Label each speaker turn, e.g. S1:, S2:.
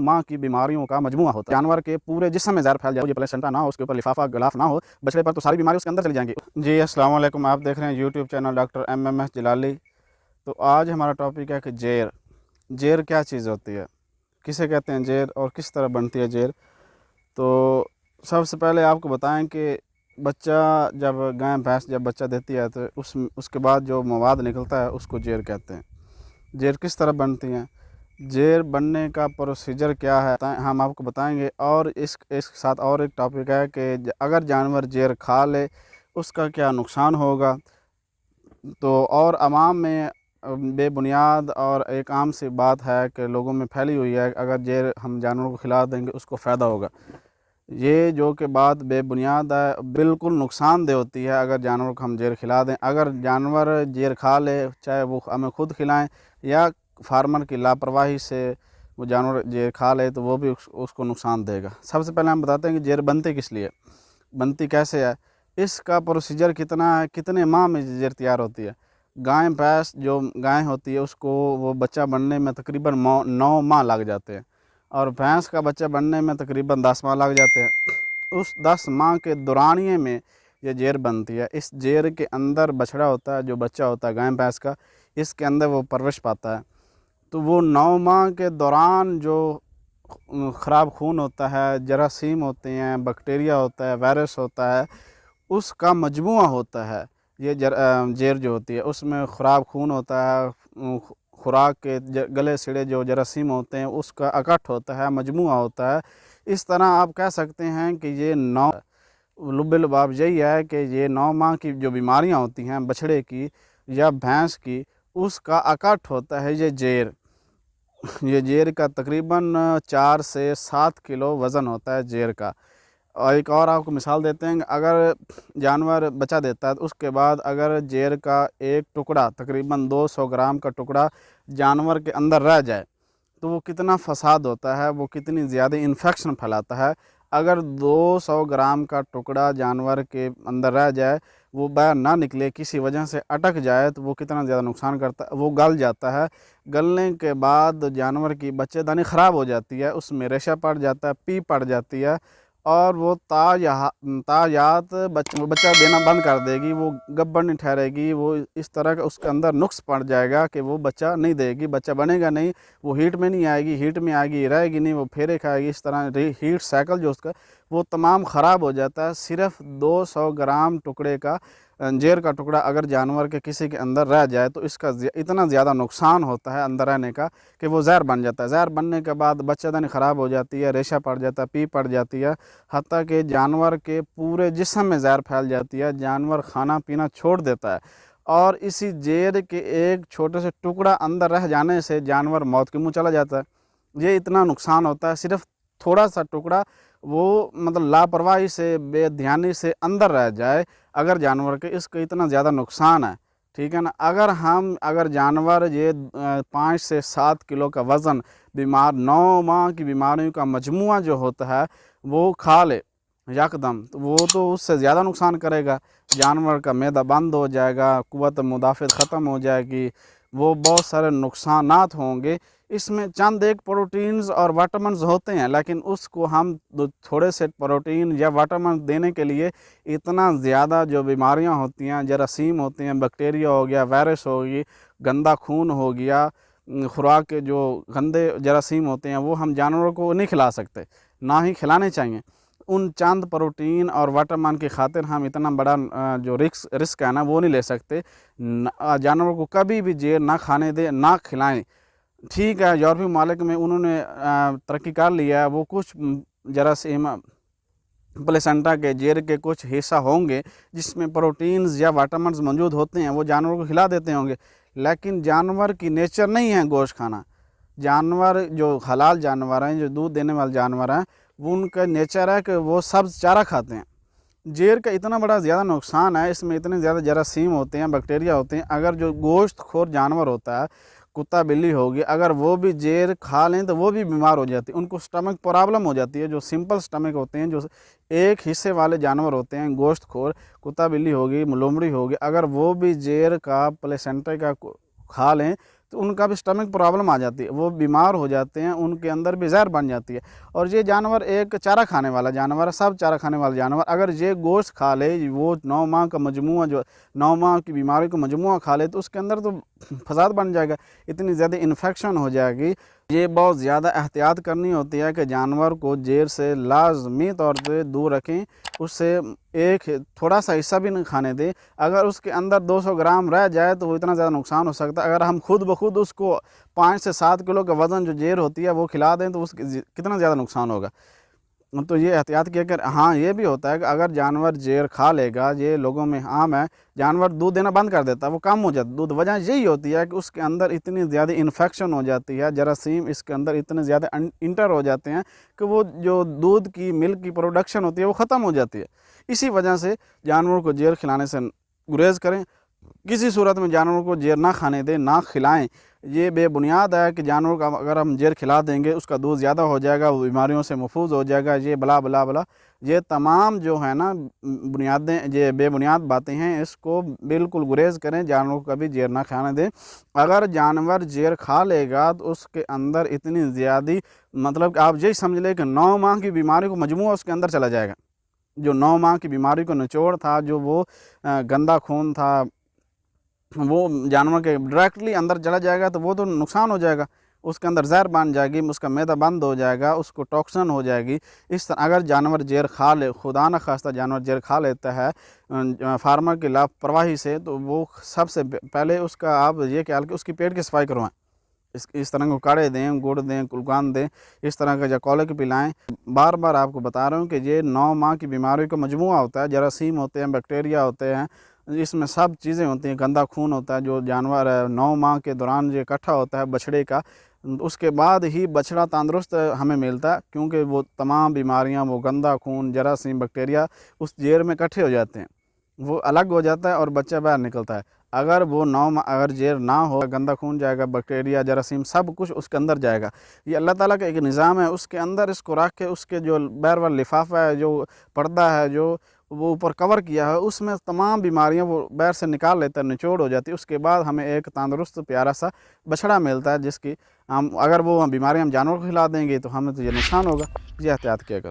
S1: माह की बीमारियों का मजमुआ होता है। जानवर के पूरे जिस्म में जहर फैल जाए, ये प्लेसेंटा ना हो, उसके ऊपर लिफाफा गलाफ ना हो बछड़े पर, तो सारी बीमारी उसके अंदर चली जाएंगी। जी अस्सलाम वालेकुम, आप देख रहे हैं यूट्यूब चैनल डॉक्टर MMS जलाली। तो आज हमारा टॉपिक है कि जेर क्या चीज़ होती है, किसे कहते हैं जेर और किस तरह बनती है जेर। तो सबसे पहले आपको बताएं कि बच्चा जब गाय भैंस जब बच्चा देती है तो उसके बाद जो मवाद निकलता है उसको जेर कहते हैं। जेर किस तरह बनती हैं, जेर बनने का प्रोसीजर क्या है, हम आपको बताएंगे। और इसके साथ और एक टॉपिक है कि अगर जानवर जेर खा ले उसका क्या नुकसान होगा। तो और अवाम में बेबुनियाद और एक आम सी बात है कि लोगों में फैली हुई है, अगर जेर हम जानवरों को खिला देंगे उसको फ़ायदा होगा। ये जो कि बात बेबुनियाद है, बिल्कुल नुकसानदेह होती है अगर जानवर को हम जेर खिला दें। अगर जानवर जेर खा ले, चाहे वो हमें खुद खिलाएं या फार्मर की लापरवाही से वो जानवर जेर खा ले, तो वो भी उसको नुकसान देगा। सबसे पहले हम बताते हैं कि जेर बनती किस लिए, बनती कैसे है, इसका प्रोसीजर कितना है, कितने माह में जेर तैयार होती है। गाय भैंस जो गाय होती है उसको वो बच्चा बनने में तकरीबन 9 माह लग जाते हैं, और भैंस का बच्चा बनने में तकरीबन 10 माह लग जाते हैं। उस 10 माह के दौरानिए में ये जेर बनती है। इस जेर के अंदर बछड़ा होता है, जो बच्चा होता है गाय भैंस का, इसके अंदर वो परवरिश पाता है। तो वो 9 माह के दौरान जो ख़राब खून होता है, जरासीम होते हैं, बैक्टीरिया होता है, वायरस होता है, उसका मजमुआ होता है। ये जेर जो होती है उसमें ख़राब खून होता है, खुराक के गले सिड़े जो जरासीम होते हैं उसका इकट्ठ होता है, मजमुआ होता है। इस तरह आप कह सकते हैं कि ये 9 लुब-ए-लुबाब यही है कि ये 9 माह की जो बीमारियां होती हैं बछड़े की या भैंस की, उसका इकट्ठ होता है ये जेर। ये जेर का तकरीबन 4 से 7 किलो वज़न होता है जेर का। और एक और आपको मिसाल देते हैं, अगर जानवर बच्चा देता है तो उसके बाद अगर जेर का एक टुकड़ा, तकरीबन 200 ग्राम का टुकड़ा जानवर के अंदर रह जाए तो वो कितना फसाद होता है, वो कितनी ज़्यादा इन्फेक्शन फैलाता है। अगर 200 ग्राम का टुकड़ा जानवर के अंदर रह जाए, वो बाहर ना निकले, किसी वजह से अटक जाए, तो वो कितना ज़्यादा नुकसान करता है। वो गल जाता है, गलने के बाद जानवर की बच्चेदानी ख़राब हो जाती है, उसमें रेशा पड़ जाता है, पी पड़ जाती है, और वो ताज़ात बच्चा देना बंद कर देगी, वो गब्बर नहीं ठहरेगी। वो इस तरह का उसके अंदर नुक्स पड़ जाएगा कि वो बच्चा नहीं देगी, बच्चा बनेगा नहीं, वो हीट में नहीं आएगी, हीट में आएगी रहेगी नहीं, वो फेरे खाएगी। इस तरह हीट साइकिल जो उसका वो तमाम ख़राब हो जाता है। सिर्फ 200 ग्राम टुकड़े का जेर का टुकड़ा अगर जानवर के किसी के अंदर रह जाए तो इसका इतना ज़्यादा नुकसान होता है अंदर रहने का कि वो जहर बन जाता है। जहर बनने के बाद बच्चेदानी ख़राब हो जाती है, रेशा पड़ जाता है, पी पड़ जाती है, हत्ता कि जानवर के पूरे जिस्म में जहर फैल जाती है, जानवर खाना पीना छोड़ देता है। और इसी जेर के एक छोटे से टुकड़ा अंदर रह जाने से जानवर मौत के मुँह चला जाता है। ये इतना नुकसान होता है। सिर्फ थोड़ा सा टुकड़ा वो मतलब लापरवाही से, बेध्यानी से अंदर रह जाए अगर जानवर के, इसका इतना ज़्यादा नुकसान है, ठीक है ना। अगर जानवर ये 5 से 7 किलो का वज़न 9 माह की बीमारियों का मजमुआ जो होता है वो खा ले यकदम, तो वो तो उससे ज़्यादा नुकसान करेगा। जानवर का मैदा बंद हो जाएगा, कुव्वत मुदाफ़त ख़त्म हो जाएगी, वो बहुत सारे नुकसानात होंगे। इसमें चंद एक प्रोटीन्स और विटामिन्स होते हैं, लेकिन उसको हम थोड़े से प्रोटीन या विटामिन देने के लिए इतना ज़्यादा जो बीमारियां होती हैं, जरासीम होते हैं, बैक्टीरिया हो गया, वायरस हो गई, गंदा खून हो गया, खुराक के जो गंदे जरासीम होते हैं वो हम जानवरों को नहीं खिला सकते, ना ही खिलाने चाहिए। उन चंद प्रोटीन और विटामिन की खातिर हम इतना बड़ा जो रिस्क है ना वो नहीं ले सकते। जानवरों को कभी भी जेर ना खाने दें, ना खिलाएं। ठीक है, यूरोपीय ममालिक में उन्होंने तरक्की कर लिया है, वो कुछ जरासीम प्लेसेंटा के जेर के कुछ हिस्सा होंगे जिसमें प्रोटीन्स या विटामिन्स मौजूद होते हैं, वो जानवर को खिला देते होंगे। लेकिन जानवर की नेचर नहीं है गोश्त खाना। जानवर जो हलाल जानवर हैं, जो दूध देने वाले जानवर हैं, वो उनका नेचर है कि वो सब्ज़ चारा खाते हैं। जेर का इतना बड़ा ज़्यादा नुकसान है, इसमें इतने ज़्यादा जरासीम होते हैं, बैक्टीरिया होते हैं। अगर जो गोश्त खोर जानवर होता है, कुत्ता बिल्ली होगी, अगर वो भी जेर खा लें तो वो भी बीमार हो जाती है, उनको स्टमक प्रॉब्लम हो जाती है। जो सिंपल स्टमक होते हैं, जो एक हिस्से वाले जानवर होते हैं, गोश्त खोर कुत्ता बिल्ली होगी, लोमड़ी होगी, अगर वो भी जेर का प्लेसेंटा का खा लें تو ان کا بھی اسٹمک پرابلم آ جاتی ہے، وہ بیمار ہو جاتے ہیں، ان کے اندر بھی زہر بن جاتی ہے۔ اور یہ جانور ایک چارہ کھانے والا جانور ہے، سب چارہ کھانے والا جانور اگر یہ گوشت کھا لے، وہ 9 ماہ کا مجموعہ، جو 9 ماہ کی بیماری کو مجموعہ کھا لے، تو اس کے اندر تو فساد بن جائے گا، اتنی زیادہ انفیکشن ہو جائے گی۔ یہ بہت زیادہ احتیاط کرنی ہوتی ہے کہ جانور کو زہر سے لازمی طور پہ دور رکھیں، اس سے ایک تھوڑا سا حصہ بھی نہیں کھانے دیں۔ اگر اس کے اندر 200 گرام رہ جائے تو وہ اتنا زیادہ نقصان ہو سکتا ہے۔ اگر ہم خود بخود اس کو 5 سے 7 کلو کا وزن جو زہر ہوتی ہے وہ کھلا دیں تو اس کی کتنا زیادہ نقصان ہوگا۔ تو یہ احتیاط کیا کر ہاں یہ بھی ہوتا ہے کہ اگر جانور زہر کھا لے گا، یہ لوگوں میں عام ہے، جانور دودھ دینا بند کر دیتا ہے، وہ کم ہو جاتا ہے دودھ۔ وجہ یہی ہوتی ہے کہ اس کے اندر اتنی زیادہ انفیکشن ہو جاتی ہے، جراثیم اس کے اندر اتنے زیادہ انٹر ہو جاتے ہیں کہ وہ جو دودھ کی ملک کی پروڈکشن ہوتی ہے وہ ختم ہو جاتی ہے۔ اسی وجہ سے جانوروں کو زہر کھلانے سے گریز کریں، کسی صورت میں جانوروں کو زہر نہ کھانے دیں، نہ کھلائیں۔ یہ بے بنیاد ہے کہ جانوروں کا اگر ہم زہر کھلا دیں گے اس کا دودھ زیادہ ہو جائے گا، وہ بیماریوں سے محفوظ ہو جائے گا، یہ بلا بلا بلا، یہ تمام جو ہے نا بنیادیں، یہ بے بنیاد باتیں ہیں، اس کو بالکل گریز کریں، جانوروں کو کبھی زہر نہ کھانے دیں۔ اگر جانور زہر کھا لے گا تو اس کے اندر اتنی زیادہ، مطلب کہ آپ یہی سمجھ لیں کہ 9 ماہ کی بیماری کو مجموعہ اس کے اندر چلا جائے گا۔ جو 9 ماہ کی بیماری کو نچوڑ تھا، جو وہ گندا خون تھا، وہ جانور کے ڈائریکٹلی اندر چلا جائے گا تو وہ تو نقصان ہو جائے گا، اس کے اندر زہر بن جائے گی، اس کا معدہ بند ہو جائے گا، اس کو ٹاکسن ہو جائے گی۔ اس طرح اگر جانور زہر کھا لے، خدا نہ خواستہ جانور زہر کھا لیتا ہے فارمر کی لاپرواہی سے، تو وہ سب سے پہلے اس کا آپ یہ خیال کہ اس کی پیٹ کی صفائی کروائیں، اس طرح کو کاڑے دیں، گڑ دیں، گلقان دیں، اس طرح کا جکولک پلائیں۔ بار بار آپ کو بتا رہا ہوں کہ یہ 9 ماہ کی بیماری کا مجموعہ ہوتا ہے، جراثیم ہوتے ہیں، بیکٹیریا ہوتے ہیں، اس میں سب چیزیں ہوتی ہیں، گندا خون ہوتا ہے، جو جانور 9 ماہ کے دوران یہ اکٹھا ہوتا ہے بچھڑے کا، اس کے بعد ہی بچھڑا تندرست ہمیں ملتا ہے، کیونکہ وہ تمام بیماریاں، وہ گندا خون، جراثیم، بیکٹیریا اس زہر میں اکٹھے ہو جاتے ہیں، وہ الگ ہو جاتا ہے اور بچہ باہر نکلتا ہے۔ اگر وہ 9 ماہ اگر زہر نہ ہو، گندا خون جائے گا، بیکٹیریا، جراثیم، سب کچھ اس کے اندر جائے گا۔ یہ اللہ تعالیٰ کا ایک نظام ہے، اس کے اندر اس کو رکھ کے اس کے جو باہر والا لفافہ ہے، جو پردہ ہے، جو وہ اوپر کور کیا ہے، اس میں تمام بیماریاں وہ باہر سے نکال لیتا ہے، نچوڑ ہو جاتی ہے۔ اس کے بعد ہمیں ایک تندرست پیارا سا بچھڑا ملتا ہے، جس کی اگر وہ بیماریاں ہم جانور کو کھلا دیں گے تو ہمیں تو یہ نقصان ہوگا۔ یہ احتیاط کیا کریں۔